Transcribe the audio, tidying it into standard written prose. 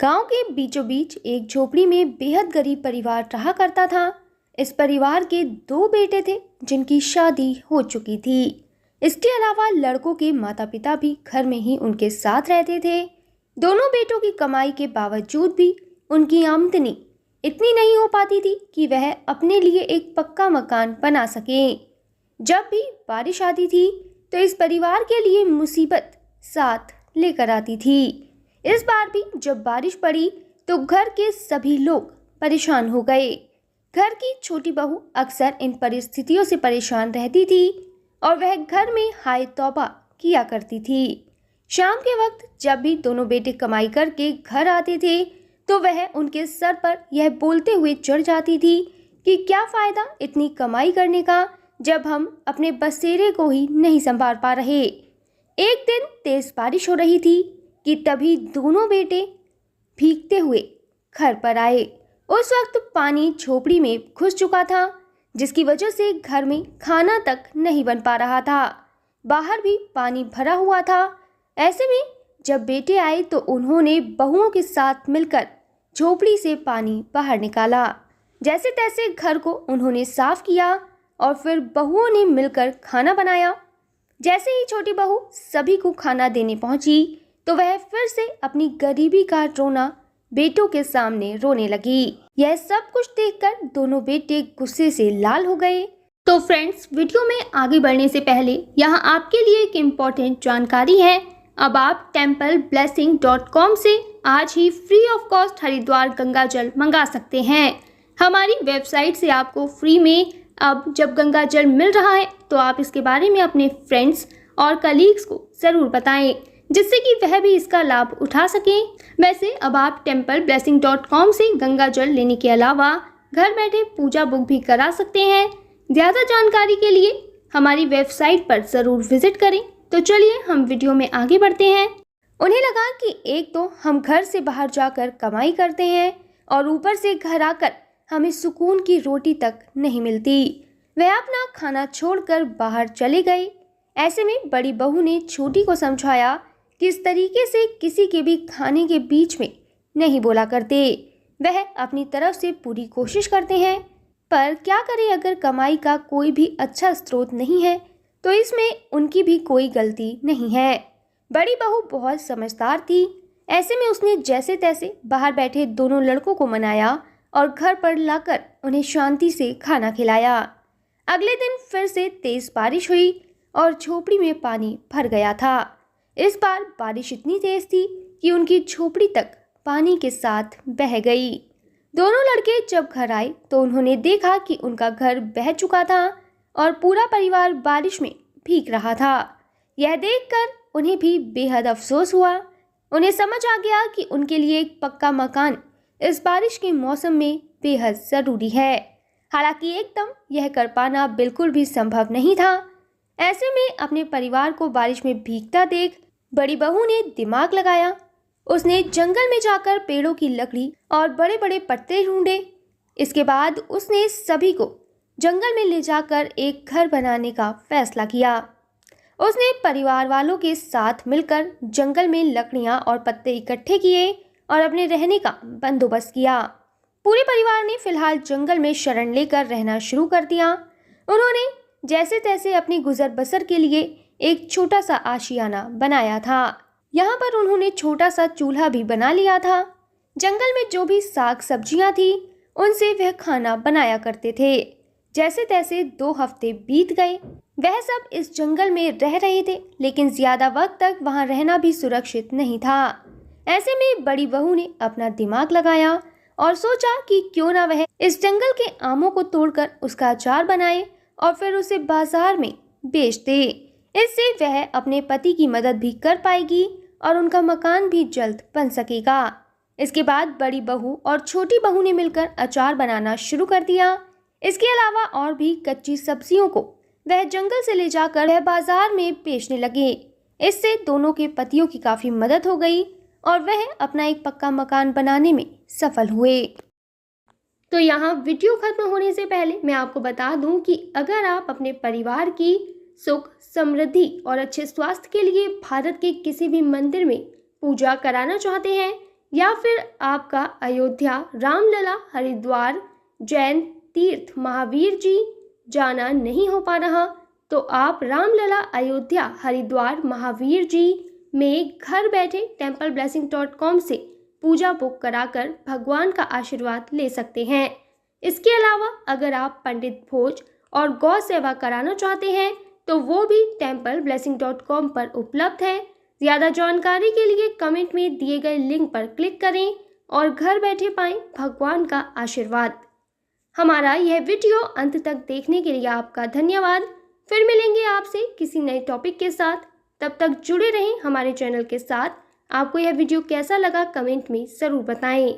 गांव के बीचों बीच एक झोपड़ी में बेहद गरीब परिवार रहा करता था। इस परिवार के दो बेटे थे जिनकी शादी हो चुकी थी। इसके अलावा लड़कों के माता पिता भी घर में ही उनके साथ रहते थे। दोनों बेटों की कमाई के बावजूद भी उनकी आमदनी इतनी नहीं हो पाती थी कि वह अपने लिए एक पक्का मकान बना सकें। जब भी बारिश आती थी तो इस परिवार के लिए मुसीबत साथ लेकर आती थी। इस बार भी जब बारिश पड़ी तो घर के सभी लोग परेशान हो गए। घर की छोटी बहू अक्सर इन परिस्थितियों से परेशान रहती थी और वह घर में हाय तौबा किया करती थी। शाम के वक्त जब भी दोनों बेटे कमाई करके घर आते थे तो वह उनके सर पर यह बोलते हुए चढ़ जाती थी कि क्या फ़ायदा इतनी कमाई करने का जब हम अपने बसेरे को ही नहीं संभाल पा रहे। एक दिन तेज बारिश हो रही थी कि तभी दोनों बेटे भीगते हुए घर पर आए। उस वक्त पानी झोपड़ी में घुस चुका था जिसकी वजह से घर में खाना तक नहीं बन पा रहा था। बाहर भी पानी भरा हुआ था। ऐसे में जब बेटे आए तो उन्होंने बहुओं के साथ मिलकर झोपड़ी से पानी बाहर निकाला। जैसे तैसे घर को उन्होंने साफ किया और फिर बहुओं ने मिलकर खाना बनाया। जैसे ही छोटी बहू सभी को खाना देने पहुंची तो वह फिर से अपनी गरीबी का रोना बेटों के सामने रोने लगी। यह सब कुछ देखकर दोनों बेटे गुस्से से लाल हो गए। तो फ्रेंड्स, वीडियो में आगे बढ़ने से पहले यहाँ आपके लिए एक इम्पोर्टेंट जानकारी है। अब आप templeblessing.com से आज ही free of cost Haridwar Ganga जल मंगा सकते हैं। हमारी वेबसाइट से आपको फ्री में अब जब गंगा जल मिल रहा है तो आप इसके बारे में अपने फ्रेंड्स और कलीग्स को ज़रूर बताएं जिससे कि वह भी इसका लाभ उठा सकें। वैसे अब आप templeblessing.com से गंगा जल लेने के अलावा घर बैठे पूजा बुक भी करा सकते हैं। ज़्यादा जानकारी के लिए हमारी वेबसाइट पर ज़रूर विजिट करें। तो चलिए हम वीडियो में आगे बढ़ते हैं। उन्हें लगा कि एक तो हम घर से बाहर जाकर कमाई करते हैं और ऊपर से घर आकर हमें सुकून की रोटी तक नहीं मिलती। वह अपना खाना छोड़कर बाहर चले गए। ऐसे में बड़ी बहू ने छोटी को समझाया कि इस तरीके से किसी के भी खाने के बीच में नहीं बोला करते। वह अपनी तरफ से पूरी कोशिश करते हैं, पर क्या करें अगर कमाई का कोई भी अच्छा स्रोत नहीं है तो इसमें उनकी भी कोई गलती नहीं है। बड़ी बहू बहुत समझदार थी। ऐसे में उसने जैसे तैसे बाहर बैठे दोनों लड़कों को मनाया और घर पर लाकर उन्हें शांति से खाना खिलाया। अगले दिन फिर से तेज बारिश हुई और झोपड़ी में पानी भर गया था। इस बार बारिश इतनी तेज थी कि उनकी झोपड़ी तक पानी के साथ बह गई। दोनों लड़के जब घर आए तो उन्होंने देखा कि उनका घर बह चुका था और पूरा परिवार बारिश में भीग रहा था। यह देखकर उन्हें भी बेहद अफसोस हुआ। उन्हें समझ आ गया कि उनके लिए एक पक्का मकान इस बारिश के मौसम में बेहद ज़रूरी है। हालांकि एकदम यह कर पाना बिल्कुल भी संभव नहीं था। ऐसे में अपने परिवार को बारिश में भीगता देख बड़ी बहू ने दिमाग लगाया। उसने जंगल में जाकर पेड़ों की लकड़ी और बड़े बड़े पत्ते ढूंढे। इसके बाद उसने सभी को जंगल में ले जाकर एक घर बनाने का फैसला किया। उसने परिवार वालों के साथ मिलकर जंगल में लकड़ियां और पत्ते इकट्ठे किए और अपने रहने का बंदोबस्त किया। पूरे परिवार ने फिलहाल जंगल में शरण लेकर रहना शुरू कर दिया। उन्होंने जैसे तैसे अपनी गुजर बसर के लिए एक छोटा सा आशियाना बनाया था। यहाँ पर उन्होंने छोटा सा चूल्हा भी बना लिया था। जंगल में जो भी साग सब्जियाँ थी उनसे वह खाना बनाया करते थे। जैसे तैसे 2 हफ्ते बीत गए। वह सब इस जंगल में रह रहे थे, लेकिन ज़्यादा वक्त तक वहाँ रहना भी सुरक्षित नहीं था। ऐसे में बड़ी बहू ने अपना दिमाग लगाया और सोचा कि क्यों ना वह इस जंगल के आमों को तोड़कर उसका अचार बनाए और फिर उसे बाजार में बेच दे। इससे वह अपने पति की मदद भी कर पाएगी और उनका मकान भी जल्द बन सकेगा। इसके बाद बड़ी बहू और छोटी बहू ने मिलकर अचार बनाना शुरू कर दिया। इसके अलावा और भी कच्ची सब्जियों को वह जंगल से ले जाकर वह बाजार में बेचने लगे। इससे दोनों के पतियों की काफ़ी मदद हो गई और वह अपना एक पक्का मकान बनाने में सफल हुए। तो यहाँ वीडियो खत्म होने से पहले मैं आपको बता दूं कि अगर आप अपने परिवार की सुख, समृद्धि और अच्छे स्वास्थ्य के लिए भारत के किसी भी मंदिर में पूजा कराना चाहते हैं या फिर आपका अयोध्या, रामलला, हरिद्वार, जैन तीर्थ महावीर जी जाना नहीं हो पा रहा, तो आप रामलला, अयोध्या, हरिद्वार, महावीर जी में घर बैठे templeblessing.com से पूजा बुक कराकर भगवान का आशीर्वाद ले सकते हैं। इसके अलावा अगर आप पंडित भोज और गौ सेवा कराना चाहते हैं तो वो भी templeblessing.com पर उपलब्ध है। ज़्यादा जानकारी के लिए कमेंट में दिए गए लिंक पर क्लिक करें और घर बैठे पाएं भगवान का आशीर्वाद। हमारा यह वीडियो अंत तक देखने के लिए आपका धन्यवाद। फिर मिलेंगे आपसे किसी नए टॉपिक के साथ। तब तक जुड़े रहें हमारे चैनल के साथ। आपको यह वीडियो कैसा लगा कमेंट में ज़रूर बताएं।